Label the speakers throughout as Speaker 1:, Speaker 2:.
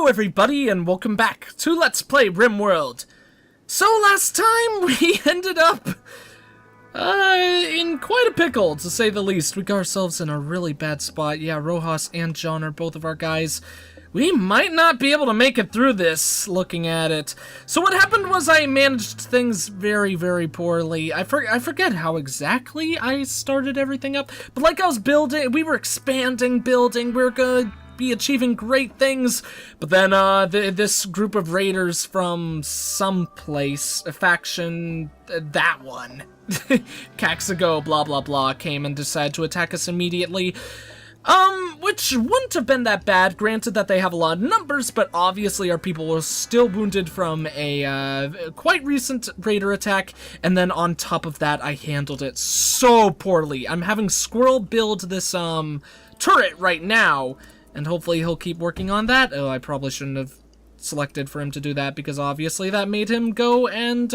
Speaker 1: Hello everybody and welcome back to Let's Play RimWorld. So last time we ended up in quite a pickle, to say the least. We got ourselves in a really bad spot. Yeah, Rojas and John are both of our guys. We might not be able to make it through this, looking at it. So what happened was I managed things very, very poorly. I forget how exactly I started everything up, but like I was building, we were expanding, building, we were gonna be achieving great things, but then this group of raiders from someplace, a faction, that one, Caxigo, blah blah blah, came and decided to attack us immediately. Which wouldn't have been that bad, granted that they have a lot of numbers, but obviously our people were still wounded from a quite recent raider attack, and then on top of that I handled it so poorly. I'm having Squirrel build this turret right now, and hopefully he'll keep working on that. Oh, I probably shouldn't have selected for him to do that, because obviously that made him go and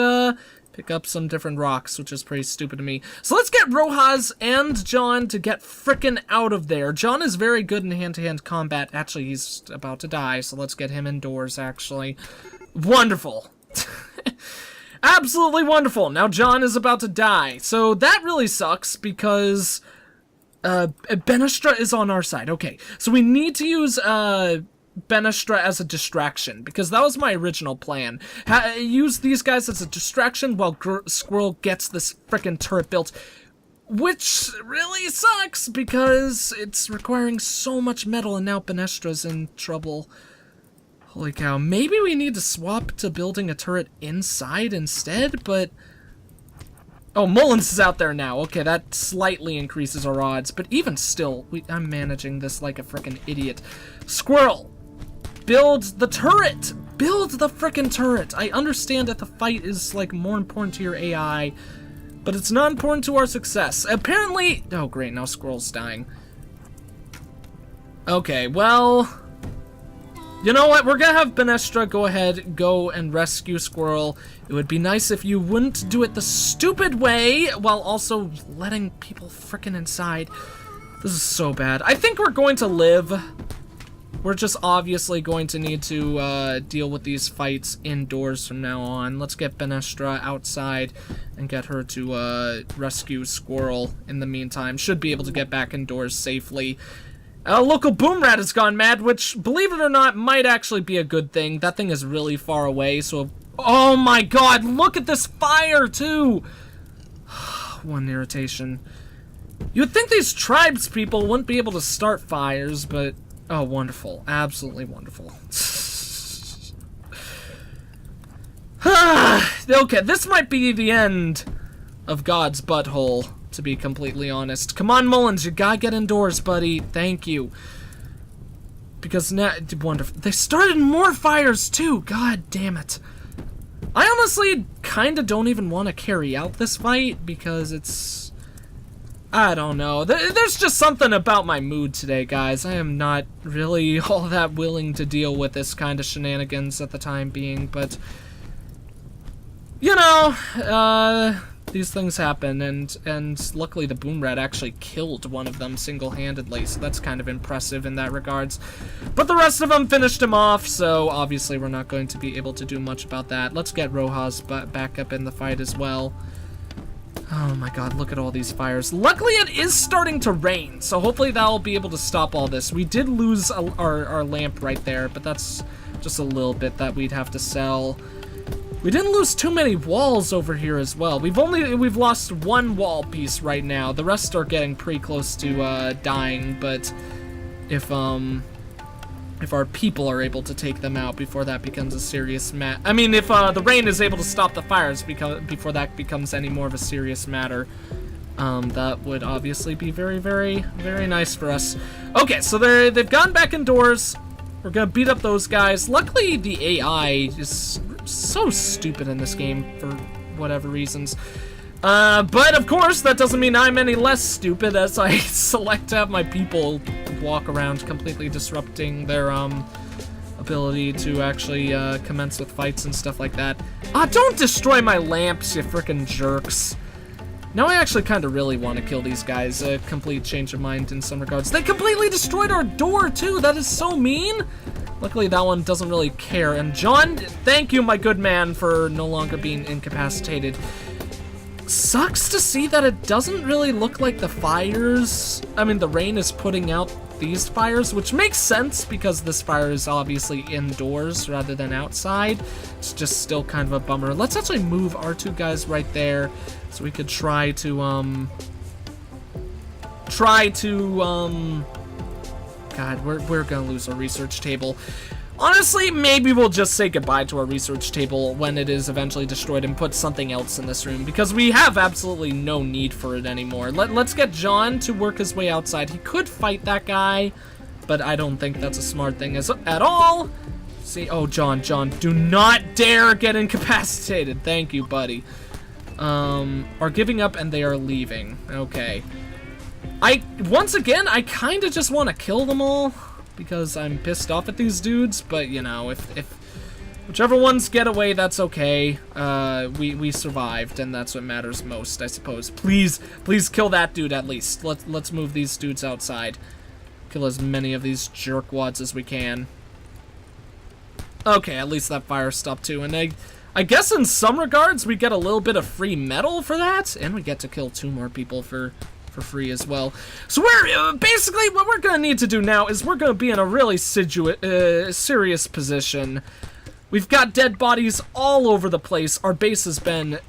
Speaker 1: pick up some different rocks, which is pretty stupid to me. So let's get Rojas and John to get frickin' out of there. John is very good in hand-to-hand combat. Actually, he's about to die, so let's get him indoors, actually. Wonderful. Absolutely wonderful. Now John is about to die. So that really sucks, because Benestra is on our side. Okay, so we need to use Benestra as a distraction, because that was my original plan. Use these guys as a distraction while Squirrel gets this frickin' turret built, which really sucks because it's requiring so much metal, and now Benestra's in trouble. Holy cow, maybe we need to swap to building a turret inside instead, but oh, Mullins is out there now. Okay, that slightly increases our odds, but even still, I'm managing this like a frickin' idiot. Squirrel, build the turret! Build the frickin' turret! I understand that the fight is, like, more important to your AI, but it's not important to our success. Apparently— oh great, now Squirrel's dying. Okay, well, you know what? We're gonna have Benestra go ahead, go and rescue Squirrel. It would be nice if you wouldn't do it the stupid way, while also letting people frickin' inside. This is so bad. I think we're going to live. We're just obviously going to need to deal with these fights indoors from now on. Let's get Benestra outside and get her to rescue Squirrel in the meantime. Should be able to get back indoors safely. Local boom rat has gone mad, which, believe it or not, might actually be a good thing. That thing is really far away, so— oh my god, look at this fire, too! One irritation. You'd think these tribes people wouldn't be able to start fires, but— oh, wonderful. Absolutely wonderful. Okay, this might be the end of God's butthole, to be completely honest. Come on, Mullins, you gotta get indoors, buddy. Thank you. Because now— wonderful. They started more fires, too. God damn it. I honestly kinda don't even want to carry out this fight, because it's— I don't know. There's just something about my mood today, guys. I am not really all that willing to deal with this kind of shenanigans at the time being, but you know, these things happen, and luckily the boom rat actually killed one of them single-handedly, so that's kind of impressive in that regards. But the rest of them finished him off, so obviously we're not going to be able to do much about that. Let's get Rojas back up in the fight as well. Oh my god, look at all these fires. Luckily it is starting to rain, so hopefully that'll be able to stop all this. We did lose our lamp right there, but that's just a little bit that we'd have to sell. We didn't lose too many walls over here as well. We've lost one wall piece right now. The rest are getting pretty close to dying, but if our people are able to take them out before that becomes a serious I mean, if the rain is able to stop the fires before that becomes any more of a serious matter, that would obviously be very, very, very nice for us. Okay, so they've gone back indoors. We're gonna beat up those guys. Luckily, the AI is so stupid in this game for whatever reasons. But of course, that doesn't mean I'm any less stupid as I select to have my people walk around completely disrupting their, ability to actually, commence with fights and stuff like that. Don't destroy my lamps, you frickin' jerks. Now I actually kind of really want to kill these guys. A complete change of mind in some regards. They completely destroyed our door, too. That is so mean. Luckily, that one doesn't really care. And John, thank you, my good man, for no longer being incapacitated. Sucks to see that it doesn't really look like the fires... I mean, the rain is putting out these fires, which makes sense because this fire is obviously indoors rather than outside. It's just still kind of a bummer. Let's actually move our two guys right there so we could try to, God, we're gonna lose our research table. Honestly, maybe we'll just say goodbye to our research table when it is eventually destroyed and put something else in this room, because we have absolutely no need for it anymore. Let's get John to work his way outside. He could fight that guy, but I don't think that's a smart thing at all. See, oh, John, do not dare get incapacitated. Thank you, buddy. Are giving up and they are leaving. Okay. Once again, I kind of just want to kill them all, because I'm pissed off at these dudes, but, you know, if whichever ones get away, that's okay. We survived, and that's what matters most, I suppose. Please kill that dude at least. Let's move these dudes outside. Kill as many of these jerkwads as we can. Okay, at least that fire stopped too, and I guess in some regards we get a little bit of free metal for that, and we get to kill 2 more people for free as well. So we're basically what we're gonna need to do now is we're gonna be in a really serious position. We've got dead bodies all over the place. Our base has been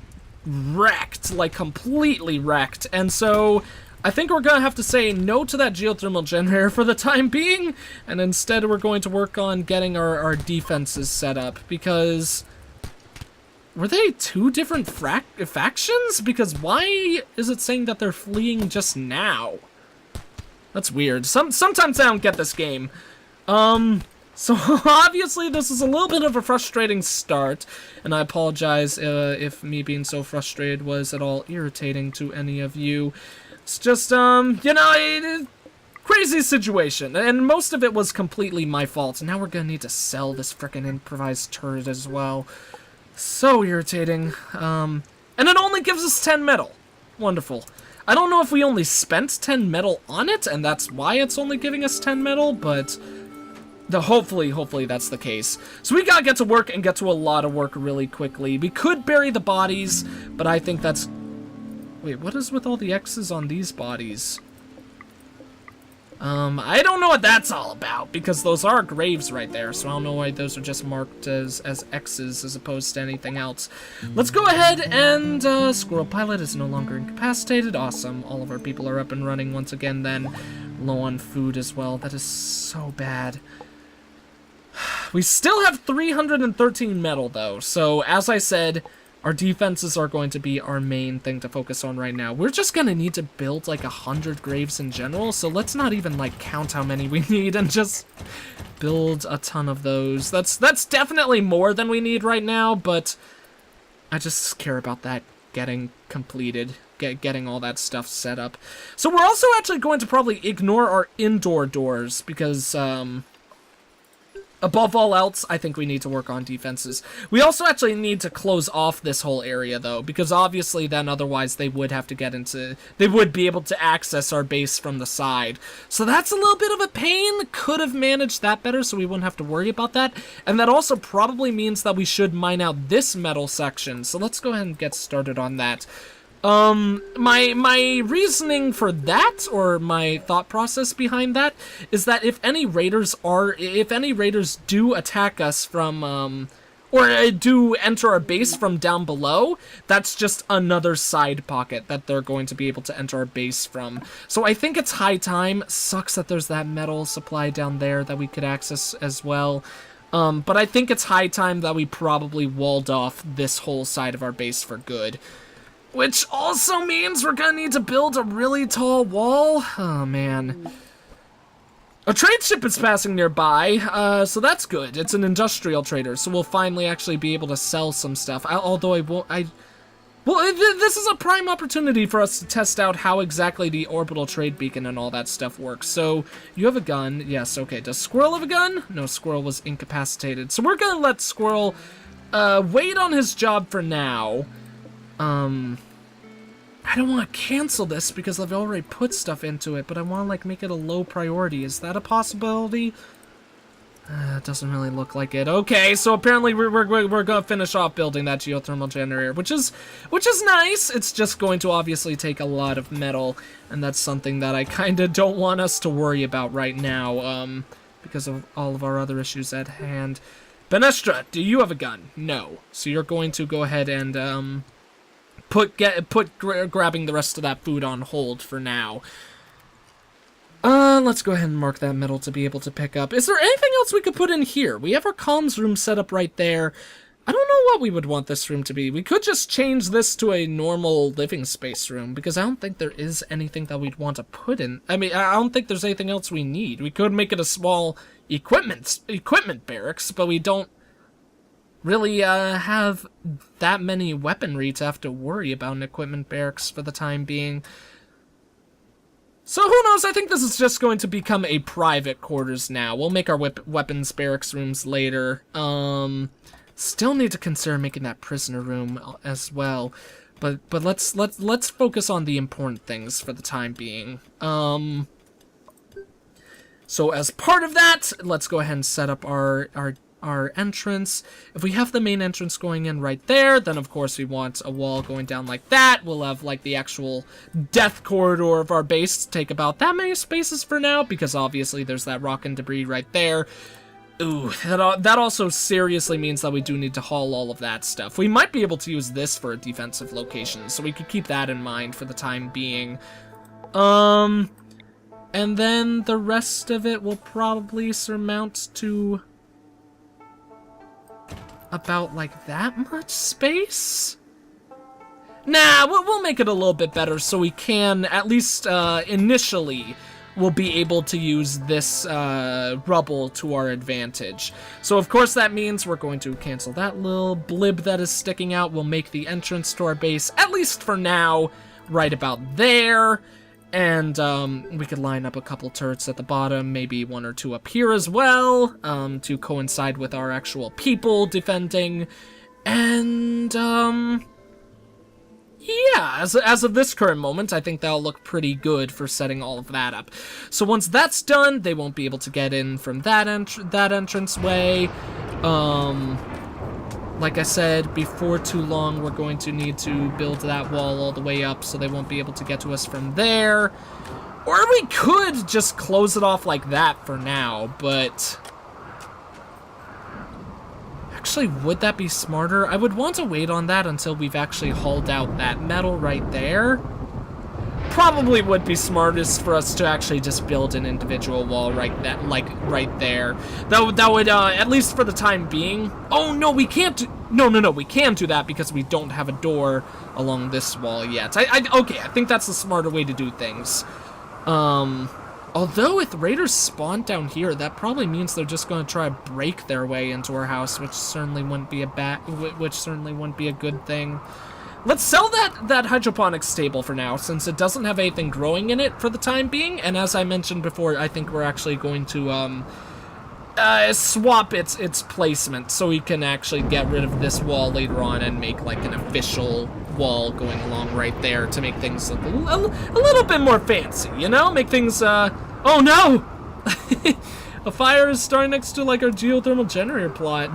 Speaker 1: wrecked, like completely wrecked, and so I think we're gonna have to say no to that geothermal generator for the time being, and instead we're going to work on getting our defenses set up, because were they 2 different factions? Because why is it saying that they're fleeing just now? That's weird. Sometimes I don't get this game. So obviously this is a little bit of a frustrating start, and I apologize if me being so frustrated was at all irritating to any of you. It's just, you know, crazy situation, and most of it was completely my fault. Now we're gonna need to sell this frickin' improvised turret as well. So irritating. And it only gives us 10 metal. Wonderful. I don't know if we only spent 10 metal on it, and that's why it's only giving us 10 metal, but hopefully that's the case. So we gotta get to work and get to a lot of work really quickly. We could bury the bodies, but I think that's... Wait, what is with all the X's on these bodies? I don't know what that's all about, because those are graves right there, so I don't know why those are just marked as X's as opposed to anything else. Let's go ahead and, Squirrel Pilot is no longer incapacitated. Awesome. All of our people are up and running once again then. Low on food as well. That is so bad. We still have 313 metal, though, so as I said, our defenses are going to be our main thing to focus on right now. We're just gonna need to build like 100 graves in general, so let's not even like count how many we need and just build a ton of those. That's definitely more than we need right now, but I just care about that getting completed, getting all that stuff set up. So we're also actually going to probably ignore our indoor doors because, above all else, I think we need to work on defenses. We also actually need to close off this whole area, though, because obviously then otherwise they would have to get into... They would be able to access our base from the side. So that's a little bit of a pain. Could have managed that better so we wouldn't have to worry about that. And that also probably means that we should mine out this metal section. So let's go ahead and get started on that. My reasoning for that, or my thought process behind that, is that if any raiders do attack us from, or do enter our base from down below, that's just another side pocket that they're going to be able to enter our base from. So I think it's high time. Sucks that there's that metal supply down there that we could access as well. But I think it's high time that we probably walled off this whole side of our base for good. Which also means we're gonna need to build a really tall wall. Oh, man. A trade ship is passing nearby, so that's good. It's an industrial trader, so we'll finally actually be able to sell some stuff. Although this is a prime opportunity for us to test out how exactly the orbital trade beacon and all that stuff works. So, you have a gun. Yes, okay. Does Squirrel have a gun? No, Squirrel was incapacitated. So we're gonna let Squirrel, wait on his job for now. I don't want to cancel this because I've already put stuff into it, but I want to, like, make it a low priority. Is that a possibility? It doesn't really look like it. Okay, so apparently we're gonna finish off building that geothermal generator, which is nice. It's just going to obviously take a lot of metal, and that's something that I kind of don't want us to worry about right now, because of all of our other issues at hand. Benestra, do you have a gun? No. So you're going to go ahead and put grabbing the rest of that food on hold for now. Let's go ahead and mark that metal to be able to pick up. Is there anything else we could put in here? We have our comms room set up right there. I don't know what we would want this room to be. We could just change this to a normal living space room, because I don't think there is anything that we'd want to put in. I mean, I don't think there's anything else we need. We could make it a small equipment barracks, but we don't really have that many weaponry to have to worry about an equipment barracks for the time being. So who knows, I think this is just going to become a private quarters now. We'll make our weapons barracks rooms later. Still need to consider making that prisoner room as well. But let's focus on the important things for the time being. So as part of that, let's go ahead and set up our entrance. If we have the main entrance going in right there, then of course we want a wall going down like that. We'll have like the actual death corridor of our base take about that many spaces for now, because obviously there's that rock and debris right there. Ooh, that also seriously means that we do need to haul all of that stuff. We might be able to use this for a defensive location, so we could keep that in mind for the time being. And then the rest of it will probably surmount to about like that much space? Nah, we'll make it a little bit better so we can, at least initially, we'll be able to use this rubble to our advantage. So of course that means we're going to cancel that little blib that is sticking out. We'll make the entrance to our base, at least for now, right about there. And we could line up a couple turrets at the bottom, maybe one or two up here as well, to coincide with our actual people defending. And, yeah, as of this current moment, I think that'll look pretty good for setting all of that up. So once that's done, they won't be able to get in from that entranceway. Like I said, before too long, we're going to need to build that wall all the way up, so they won't be able to get to us from there. Or we could just close it off like that for now, but actually, would that be smarter? I would want to wait on that until we've actually hauled out that metal right there. Probably would be smartest for us to actually just build an individual wall right there. That would at least for the time being. Oh no, we can't. No, we can do that because we don't have a door along this wall yet. Okay, I think that's the smarter way to do things. Although if raiders spawn down here, that probably means they're just going to try to break their way into our house, which certainly wouldn't be a good thing. Let's sell that hydroponics table for now, since it doesn't have anything growing in it for the time being. And as I mentioned before, I think we're actually going to swap its placement, so we can actually get rid of this wall later on and make like an official wall going along right there to make things look a little bit more fancy, you know? Make things, oh no! A fire is starting next to like our geothermal generator plot.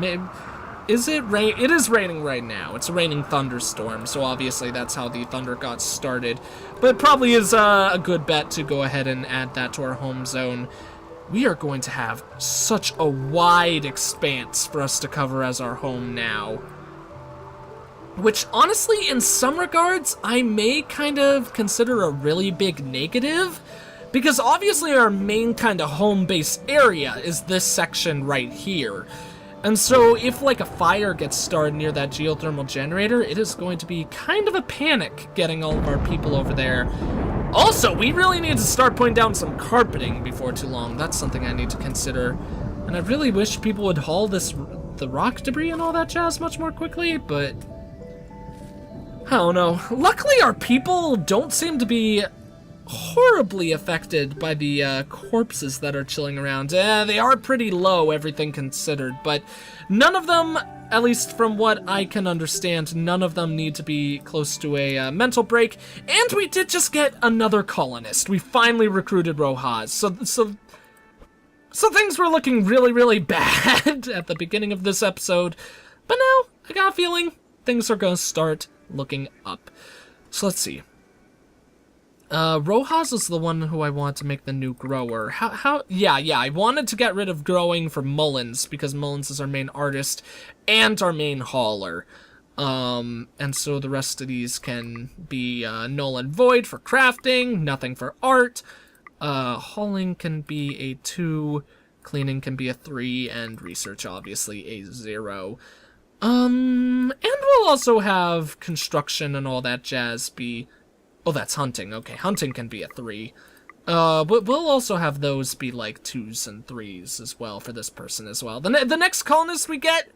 Speaker 1: Is it rain? It is raining right now. It's a raining thunderstorm, so obviously that's how the thunder got started. But it probably is a good bet to go ahead and add that to our home zone. We are going to have such a wide expanse for us to cover as our home now. Which, honestly, in some regards, I may kind of consider a really big negative. Because obviously our main kind of home base area is this section right here. And so if like a fire gets started near that geothermal generator, it is going to be kind of a panic getting all of our people over there. Also, we really need to start putting down some carpeting before too long. That's something I need to consider. And I really wish people would haul the rock debris and all that jazz much more quickly, but I don't know. Luckily, our people don't seem to be horribly affected by the corpses that are chilling around. They are pretty low, everything considered, but none of them, at least from what I can understand, none of them need to be close to a mental break. And we did just get another colonist. We finally recruited Rojas. So things were looking really, really bad at the beginning of this episode. But now, I got a feeling things are going to start looking up. So let's see. Rojas is the one who I want to make the new grower. Yeah, I wanted to get rid of growing for Mullins, because Mullins is our main artist and our main hauler. And so the rest of these can be, null and void for crafting, nothing for art. Hauling can be a 2, cleaning can be a 3, and research obviously a 0. And we'll also have construction and all that jazz be... Oh, that's hunting. Okay, hunting can be a 3. But we'll also have those be like 2s and 3s as well for this person as well. The next colonist we get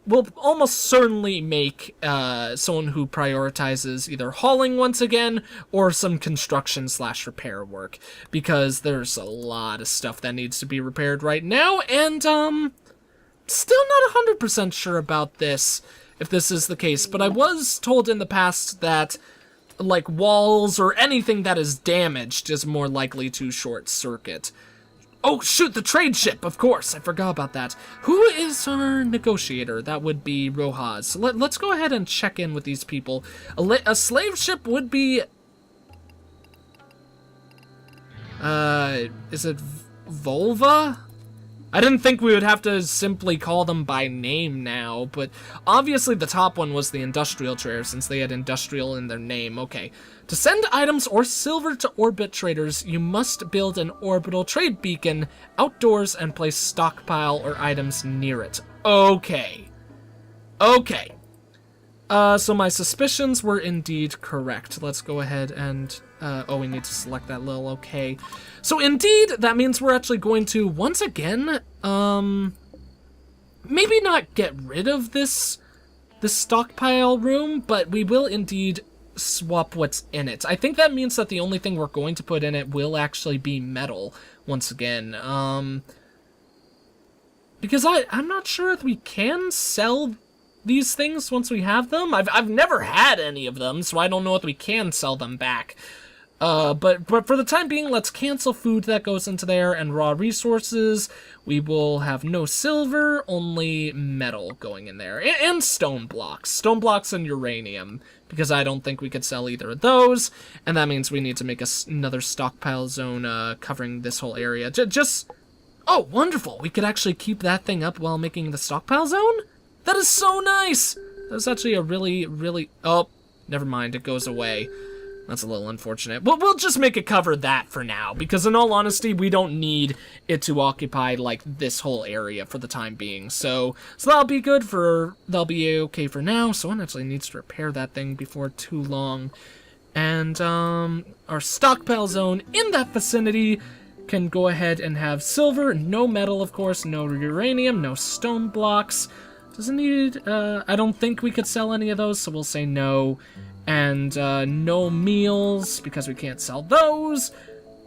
Speaker 1: will almost certainly make someone who prioritizes either hauling once again or some construction / repair work, because there's a lot of stuff that needs to be repaired right now, and still not 100% sure about this, if this is the case, but I was told in the past that like walls or anything that is damaged is more likely to short circuit. Oh shoot, the trade ship, of course, I forgot about that. Who is our negotiator? That would be Rojas. So let's go ahead and check in with these people. A slave ship would be... is it Volva? I didn't think we would have to simply call them by name now, but obviously the top one was the industrial trader, since they had industrial in their name. Okay. To send items or silver to orbit traders, you must build an orbital trade beacon outdoors and place stockpile or items near it. Okay. Okay. So my suspicions were indeed correct. Let's go ahead and... oh, we need to select that little okay. So indeed, that means we're actually going to, once again, maybe not get rid of this stockpile room, but we will indeed swap what's in it. I think that means that the only thing we're going to put in it will actually be metal, once again. Because I'm not sure if we can sell these things once we have them. I've never had any of them, so I don't know if we can sell them back. But for the time being, let's cancel food that goes into there and raw resources. We will have no silver, only metal going in there. And stone blocks. Stone blocks and uranium, because I don't think we could sell either of those. And that means we need to make another stockpile zone covering this whole area. Just... Oh, wonderful! We could actually keep that thing up while making the stockpile zone? That is so nice! That was actually a really... Oh, never mind, it goes away. That's a little unfortunate. But we'll just make it cover that for now, because in all honesty, we don't need it to occupy, like, this whole area for the time being. So that'll be good for... That'll be okay for now. Someone actually needs to repair that thing before too long. And, our stockpile zone in that vicinity can go ahead and have silver, no metal, of course, no uranium, no stone blocks. Doesn't need, I don't think we could sell any of those, so we'll say no. And, no meals, because we can't sell those.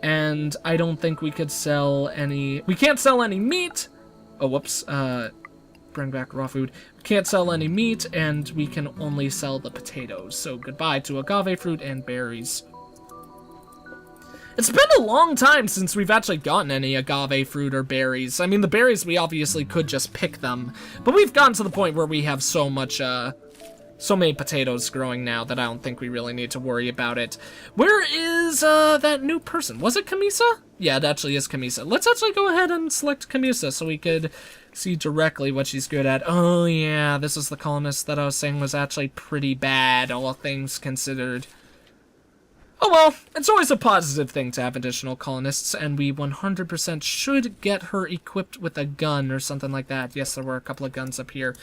Speaker 1: And I don't think we could sell any... We can't sell any meat! Oh, whoops, bring back raw food. We can't sell any meat, and we can only sell the potatoes. So goodbye to agave fruit and berries. It's been a long time since we've actually gotten any agave fruit or berries. I mean, the berries, we obviously could just pick them. But we've gotten to the point where we have so many potatoes growing now that I don't think we really need to worry about it. Where is, that new person? Was it Camisa? Yeah, it actually is Camisa. Let's actually go ahead and select Camisa so we could see directly what she's good at. Oh, yeah, this is the colonist that I was saying was actually pretty bad, all things considered. Oh well, it's always a positive thing to have additional colonists, and we 100% should get her equipped with a gun or something like that. Yes, there were a couple of guns up here.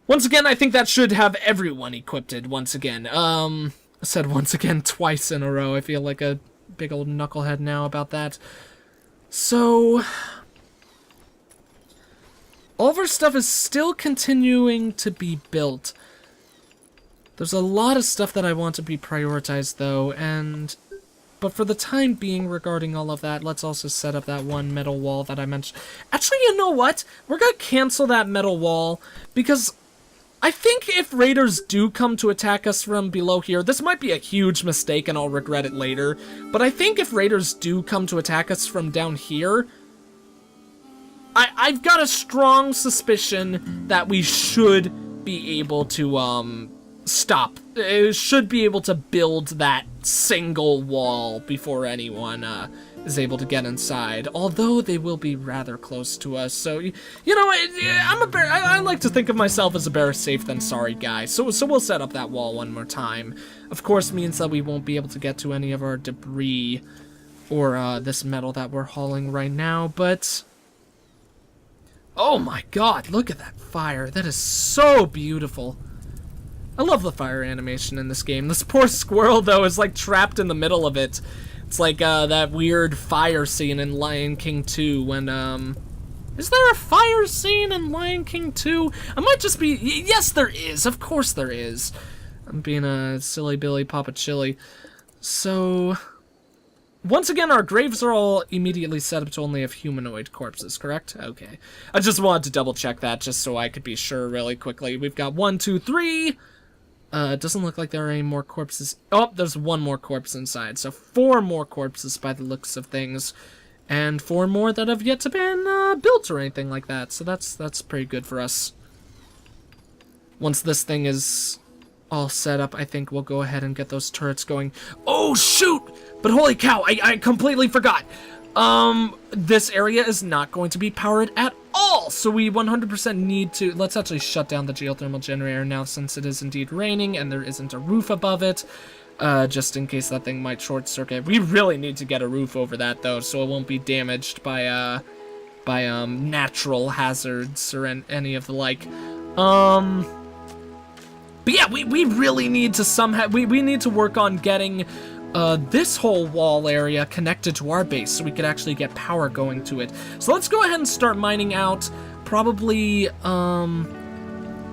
Speaker 1: Once again, I think that should have everyone equipped once again. I said once again twice in a row. I feel like a big old knucklehead now about that. So... all of our stuff is still continuing to be built. There's a lot of stuff that I want to be prioritized, though, and but for the time being regarding all of that, let's also set up that one metal wall that I mentioned. Actually, you know what? We're gonna cancel that metal wall, because I think if raiders do come to attack us from below here, this might be a huge mistake and I'll regret it later, but I think if raiders do come to attack us from down here, I've got a strong suspicion that we should be able to, should be able to build that single wall before anyone, is able to get inside, although they will be rather close to us, so, you know, I like to think of myself as a better safe than sorry guy, so we'll set up that wall one more time. Of course means that we won't be able to get to any of our debris, or, this metal that we're hauling right now, but... oh my god, look at that fire. That is so beautiful. I love the fire animation in this game. This poor squirrel, though, is like trapped in the middle of it. It's like that weird fire scene in Lion King 2 when, is there a fire scene in Lion King 2? I might just be... yes, there is. Of course there is. I'm being a silly Billy Papa Chili. So... once again, our graves are all immediately set up to only have humanoid corpses, correct? Okay. I just wanted to double check that just so I could be sure really quickly. We've got 1, 2, 3. It doesn't look like there are any more corpses. Oh, there's one more corpse inside. So 4 more corpses by the looks of things. And 4 more that have yet to been built or anything like that. So that's pretty good for us. Once this thing is all set up, I think we'll go ahead and get those turrets going. Oh, shoot! But holy cow, I completely forgot. This area is not going to be powered at all, so we 100% need to... let's actually shut down the geothermal generator now since it is indeed raining and there isn't a roof above it, just in case that thing might short circuit. We really need to get a roof over that, though, so it won't be damaged by natural hazards or any of the like. But yeah, we really need to somehow... we need to work on getting... this whole wall area connected to our base so we could actually get power going to it. So let's go ahead and start mining out. Probably,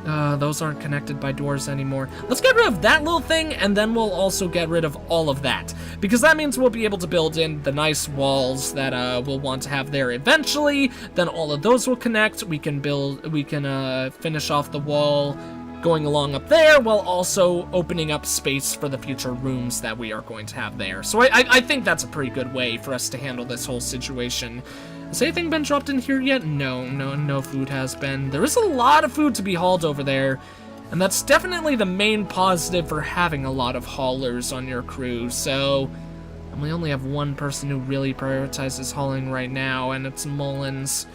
Speaker 1: those aren't connected by doors anymore. Let's get rid of that little thing, and then we'll also get rid of all of that. Because that means we'll be able to build in the nice walls that, we'll want to have there eventually. Then all of those will connect. We can finish off the wall going along up there, while also opening up space for the future rooms that we are going to have there. So I think that's a pretty good way for us to handle this whole situation. Has anything been dropped in here yet? No food has been. There is a lot of food to be hauled over there, and that's definitely the main positive for having a lot of haulers on your crew, so... and we only have one person who really prioritizes hauling right now, and it's Mullins.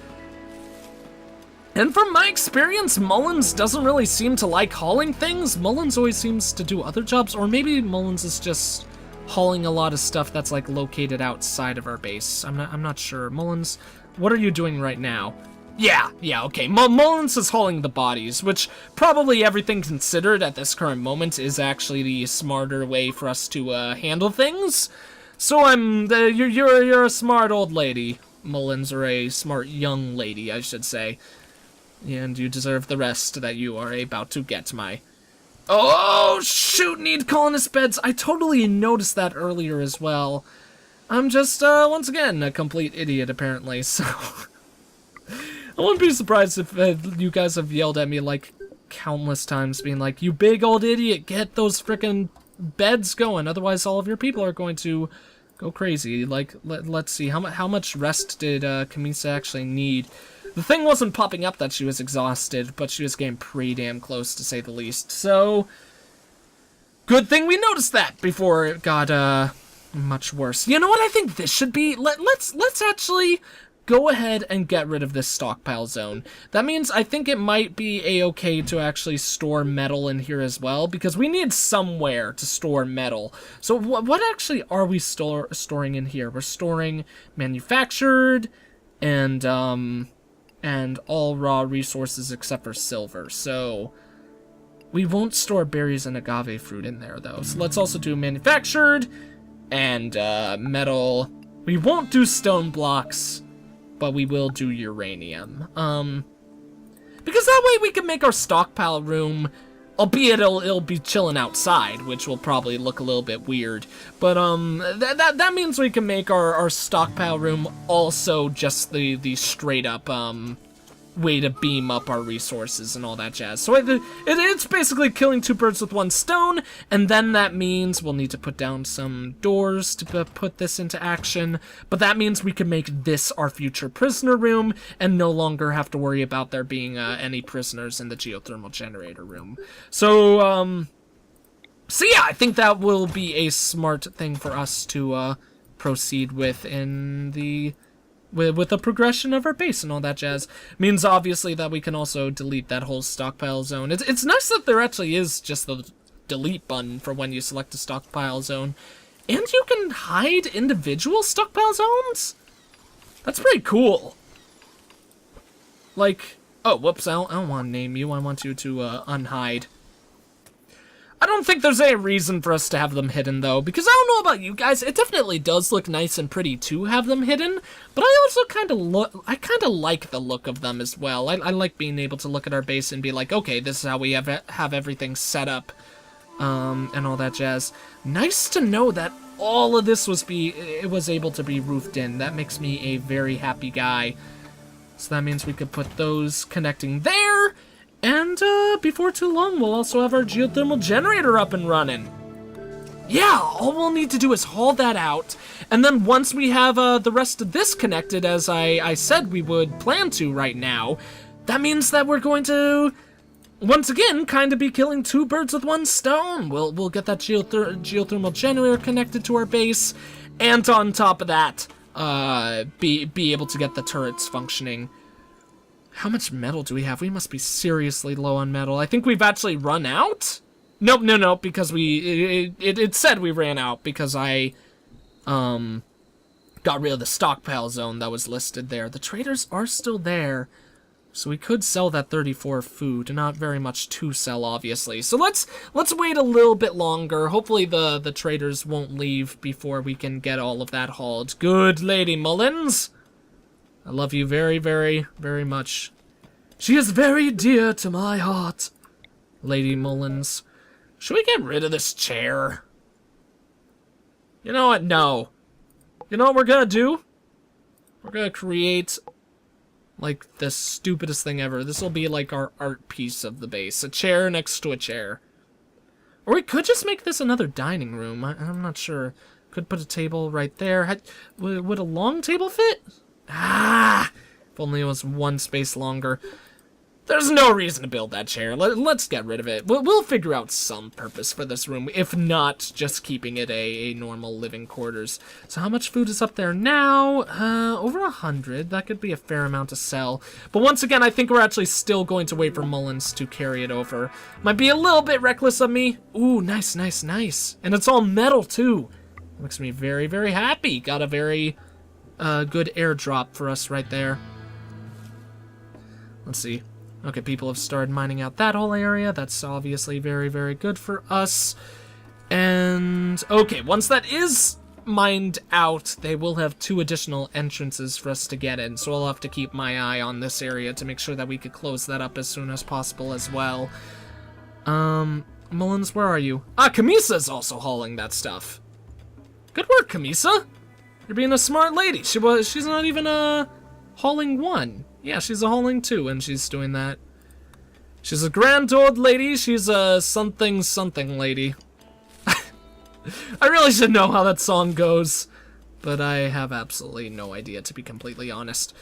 Speaker 1: And from my experience, Mullins doesn't really seem to like hauling things. Mullins always seems to do other jobs, or maybe Mullins is just hauling a lot of stuff that's like located outside of our base. I'm not sure. Mullins, what are you doing right now? Yeah, okay. Mullins is hauling the bodies, which probably everything considered at this current moment is actually the smarter way for us to handle things. So you're a smart old lady, Mullins, or a smart young lady, I should say. And you deserve the rest that you are about to get, my... oh, shoot, need colonist beds. I totally noticed that earlier as well. I'm just, once again, a complete idiot, apparently, so... I wouldn't be surprised if you guys have yelled at me, like, countless times, being like, you big old idiot, get those frickin' beds going, otherwise all of your people are going to go crazy. Like, let's see, how much rest did Kamisa actually need? The thing wasn't popping up that she was exhausted, but she was getting pretty damn close, to say the least. So, good thing we noticed that before it got, much worse. You know what I think this should be? Let's actually go ahead and get rid of this stockpile zone. That means I think it might be a-okay to actually store metal in here as well, because we need somewhere to store metal. So what actually are we storing in here? We're storing manufactured and all raw resources except for silver. So we won't store berries and agave fruit in there, though. So let's also do manufactured and metal. We won't do stone blocks, but we will do uranium. Because that way we can make our stockpile room Albeit it'll be chilling outside, which will probably look a little bit weird. But that means we can make our stockpile room also just the straight up way to beam up our resources and all that jazz. So it's basically killing two birds with one stone, and then that means we'll need to put down some doors to put this into action, but that means we can make this our future prisoner room and no longer have to worry about there being any prisoners in the geothermal generator room. So yeah, I think that will be a smart thing for us to proceed with in the with the progression of our base and all that jazz. Means obviously that we can also delete that whole stockpile zone. It's nice that there actually is just the delete button for when you select a stockpile zone. And you can hide individual stockpile zones? That's pretty cool. Like, oh, whoops, I don't want to name you. I want you to unhide. I don't think there's any reason for us to have them hidden, though, because I don't know about you guys, it definitely does look nice and pretty to have them hidden, but I also kind of like the look of them as well. I like being able to look at our base and be like, okay, this is how we have everything set up, and all that jazz. Nice to know that all of this was able to be roofed in. That makes me a very happy guy. So that means we could put those connecting there. And before too long, we'll also have our geothermal generator up and running. Yeah, all we'll need to do is haul that out. And then once we have the rest of this connected, as I said we would plan to right now, that means that we're going to, once again, kind of be killing two birds with one stone. We'll get that geothermal generator connected to our base. And on top of that, be able to get the turrets functioning. How much metal do we have? We must be seriously low on metal. I think we've actually run out? Nope, no, because it said we ran out because I, got rid of the stockpile zone that was listed there. The traders are still there, so we could sell that 34 food. Not very much to sell, obviously. So let's wait a little bit longer. Hopefully the traders won't leave before we can get all of that hauled. Good Lady Mullins! I love you very, very, very much. She is very dear to my heart, Lady Mullins. Should we get rid of this chair? You know what? No. You know what we're gonna do? We're gonna create, like, the stupidest thing ever. This will be, like, our art piece of the base. A chair next to a chair. Or we could just make this another dining room. I'm not sure. Could put a table right there. Would a long table fit? Ah! If only it was one space longer. There's no reason to build that chair. Let's get rid of it. We'll figure out some purpose for this room, if not just keeping it a normal living quarters. So how much food is up there now? Over 100. That could be a fair amount to sell. But once again, I think we're actually still going to wait for Mullins to carry it over. Might be a little bit reckless of me. Ooh, nice, nice, nice. And it's all metal, too. Makes me very, very happy. Got a very good airdrop for us right there. Let's see. Okay, people have started mining out that whole area. That's obviously very, very good for us. And, okay, once that is mined out, they will have 2 additional entrances for us to get in. So I'll have to keep my eye on this area to make sure that we could close that up as soon as possible as well. Mullins, where are you? Ah, Kamisa's also hauling that stuff. Good work, Kamisa. You're being a smart lady. She's not even hauling 1. Yeah, she's a hauling 2, and she's doing that. She's a grand old lady. She's a something lady. I really should know how that song goes, but I have absolutely no idea, to be completely honest.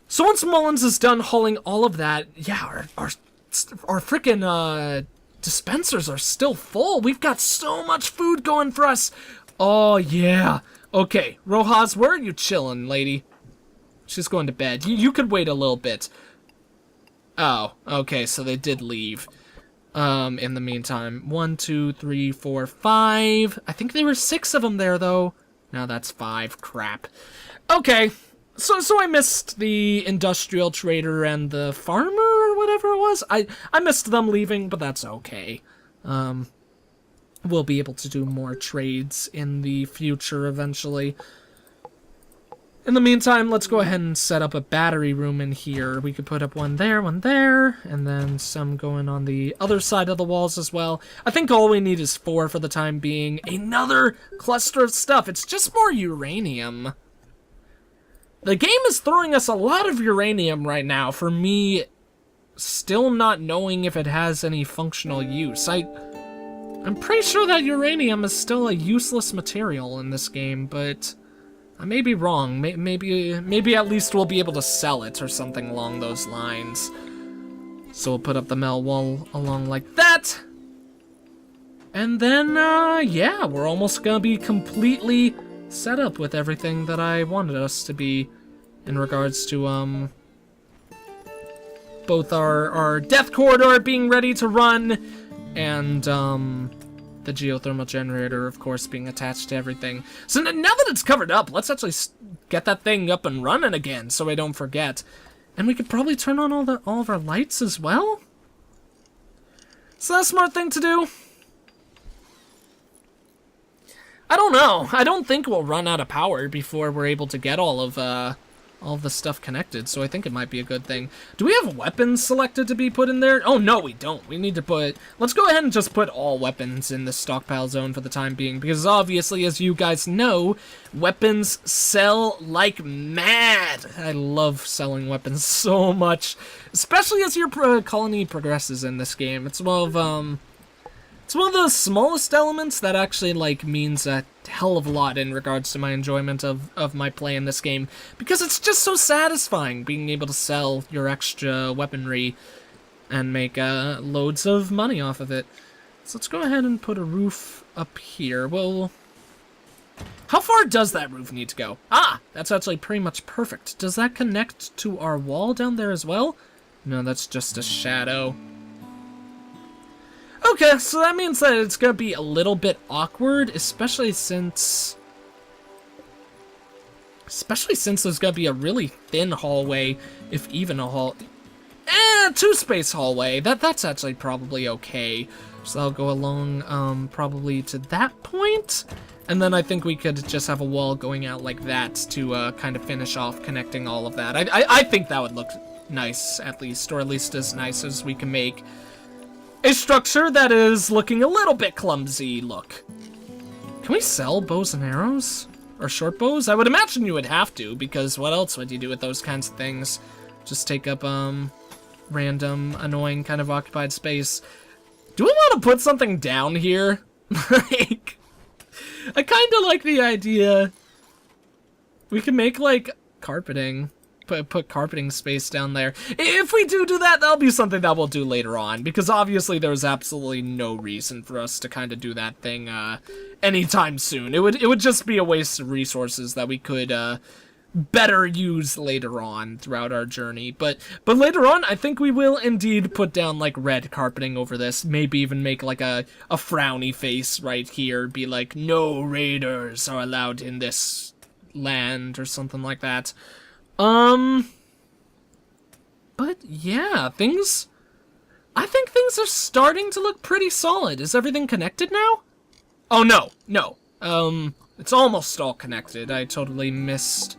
Speaker 1: So once Mullins is done hauling all of that, yeah, our frickin' dispensers are still full. We've got so much food going for us. Oh, yeah. Okay, Rojas, where are you chilling, lady? She's going to bed. You could wait a little bit. Oh, okay, so they did leave. In the meantime. 1, 2, 3, 4, 5. I think there were 6 of them there, though. No, that's 5. Crap. Okay, so I missed the industrial trader and the farmer, or whatever it was. I missed them leaving, but that's okay. We'll be able to do more trades in the future eventually. In the meantime, let's go ahead and set up a battery room in here. We could put up one there, and then some going on the other side of the walls as well. I think all we need is 4 for the time being. Another cluster of stuff. It's just more uranium. The game is throwing us a lot of uranium right now for me still not knowing if it has any functional use. I'm pretty sure that uranium is still a useless material in this game, but I may be wrong. Maybe at least we'll be able to sell it or something along those lines. So we'll put up the metal wall along like that. And then, yeah, we're almost gonna be completely set up with everything that I wanted us to be in regards to, both our death corridor being ready to run and, the geothermal generator, of course, being attached to everything. So now that it's covered up, let's actually get that thing up and running again so I don't forget. And we could probably turn on all of our lights as well? Is that a smart thing to do? I don't know. I don't think we'll run out of power before we're able to get all of the stuff connected, so I think it might be a good thing. Do we have weapons selected to be put in there? Oh, no, we don't. We need to put... Let's go ahead and just put all weapons in the stockpile zone for the time being, because obviously, as you guys know, weapons sell like mad. I love selling weapons so much, especially as your colony progresses in this game. It's one of the smallest elements that actually, like, means a hell of a lot in regards to my enjoyment of my play in this game, because it's just so satisfying being able to sell your extra weaponry and make loads of money off of it. So let's go ahead and put a roof up here. Well, how far does that roof need to go? Ah, that's actually pretty much perfect. Does that connect to our wall down there as well? No, that's just a shadow. Okay, so that means that it's gonna be a little bit awkward, especially since there's gonna be a really thin hallway, if even a two-space hallway. That's actually probably okay. So I'll go along, probably to that point, and then I think we could just have a wall going out like that to kind of finish off connecting all of that. I think that would look nice, at least, or at least as nice as we can make a structure that is looking a little bit clumsy. Look. Can we sell bows and arrows? Or short bows? I would imagine you would have to, because what else would you do with those kinds of things? Just take up, random, annoying kind of occupied space. Do we want to put something down here? Like, I kind of like the idea. We can make, like, carpeting. Put carpeting space down there. If we do that, that'll be something that we'll do later on, because obviously there's absolutely no reason for us to kind of do that thing anytime soon. It would just be a waste of resources that we could better use later on throughout our journey. But later on, I think we will indeed put down like red carpeting over this. Maybe even make like a frowny face right here. Be like, no raiders are allowed in this land or something like that. But yeah, I think things are starting to look pretty solid. Is everything connected now? Oh, no. It's almost all connected. I totally missed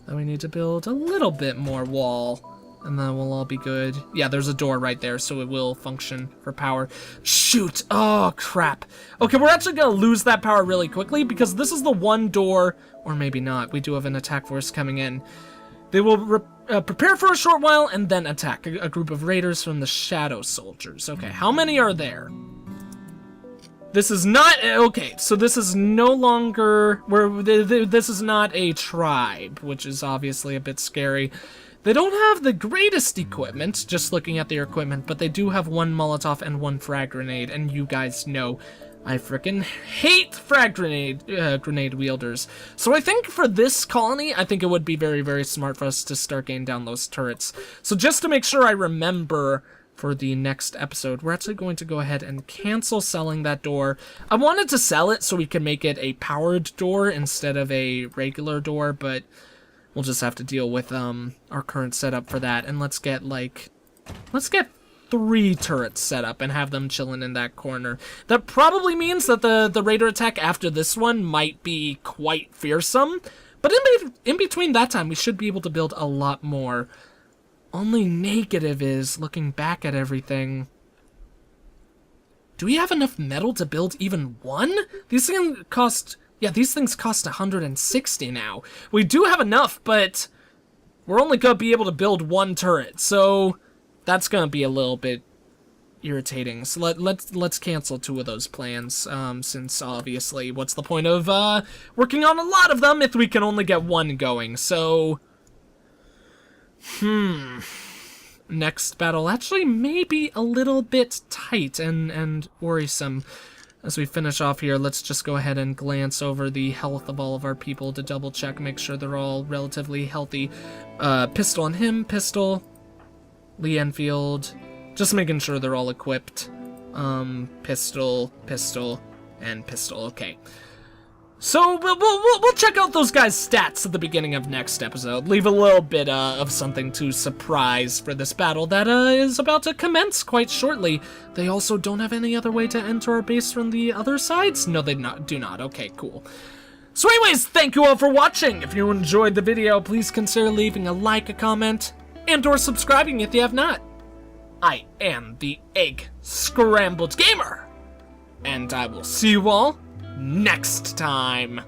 Speaker 1: that we need to build a little bit more wall, and then we'll all be good. Yeah, there's a door right there, so it will function for power. Shoot! Oh, crap. Okay, we're actually gonna lose that power really quickly, because this is the one door, or maybe not. We do have an attack force coming in. They will prepare for a short while and then attack a group of raiders from the Shadow Soldiers. Okay, how many are there? This is not... Okay, so this is no longer... This is not a tribe, which is obviously a bit scary. They don't have the greatest equipment, just looking at their equipment, but they do have one Molotov and one frag grenade, and you guys know I frickin' hate frag grenade wielders. So I think for this colony, I think it would be very, very smart for us to start getting down those turrets. So just to make sure I remember for the next episode, we're actually going to go ahead and cancel selling that door. I wanted to sell it so we can make it a powered door instead of a regular door, but we'll just have to deal with our current setup for that. And let's get 3 turrets set up and have them chilling in that corner. That probably means that the raider attack after this one might be quite fearsome, But in between that time, we should be able to build a lot more. Only negative is, looking back at everything, do we have enough metal to build even one? These things cost 160 now. We do have enough, but we're only going to be able to build one turret, so that's going to be a little bit irritating. So let's cancel 2 of those plans, since obviously what's the point of working on a lot of them if we can only get one going. So next battle actually may be a little bit tight and worrisome. As we finish off here, let's just go ahead and glance over the health of all of our people to double check, make sure they're all relatively healthy. Pistol on him, pistol, Lee Enfield, just making sure they're all equipped. Pistol, pistol, and pistol. Okay. So we'll check out those guys' stats at the beginning of next episode. Leave a little bit of something to surprise for this battle that is about to commence quite shortly. They also don't have any other way to enter our base from the other sides? No, they do not. Okay, cool. So anyways, thank you all for watching. If you enjoyed the video, please consider leaving a like, a comment, and or subscribing if you have not. I am the EggScrambledGamer, and I will see you all next time.